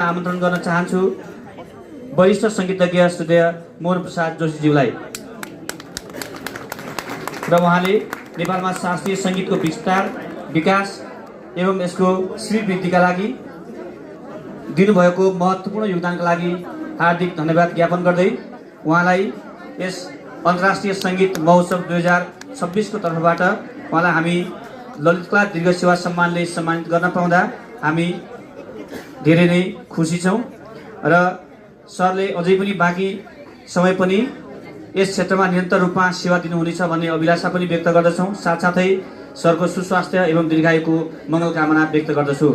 आमन्त्रण गर्न चाहन्छु वरिष्ठ संगीतज्ञ श्री मोहन प्रसाद जोशीज्यूलाई र उहाँले नेपालमा शास्त्रीय संगीतको विस्तार विकास एवं यसको श्रीवृद्धिका लागि दिनुभएको महत्त्वपूर्ण योगदानका लागि हार्दिक धन्यवाद ज्ञापन गर्दै उहाँलाई यस अन्तर्राष्ट्रिय संगीत महोत्सव 2026 को तर्फबाट उहाँलाई हामी ललित कला दीर्घ सेवा सम्मानले सम्मानित गर्न पाउँदा हामी धेरै नै खुसी छौं र सरले अझै पनि बाँकी समय पनि यस क्षेत्रमा निरन्तर रूपमा सेवा दिनुहुनेछ भन्ने अभिलाषा पनि व्यक्त गर्दछौं। साथसाथै सरको सुस्वास्थ्य एवं दीर्घायुको मङ्गल कामना व्यक्त गर्दछु।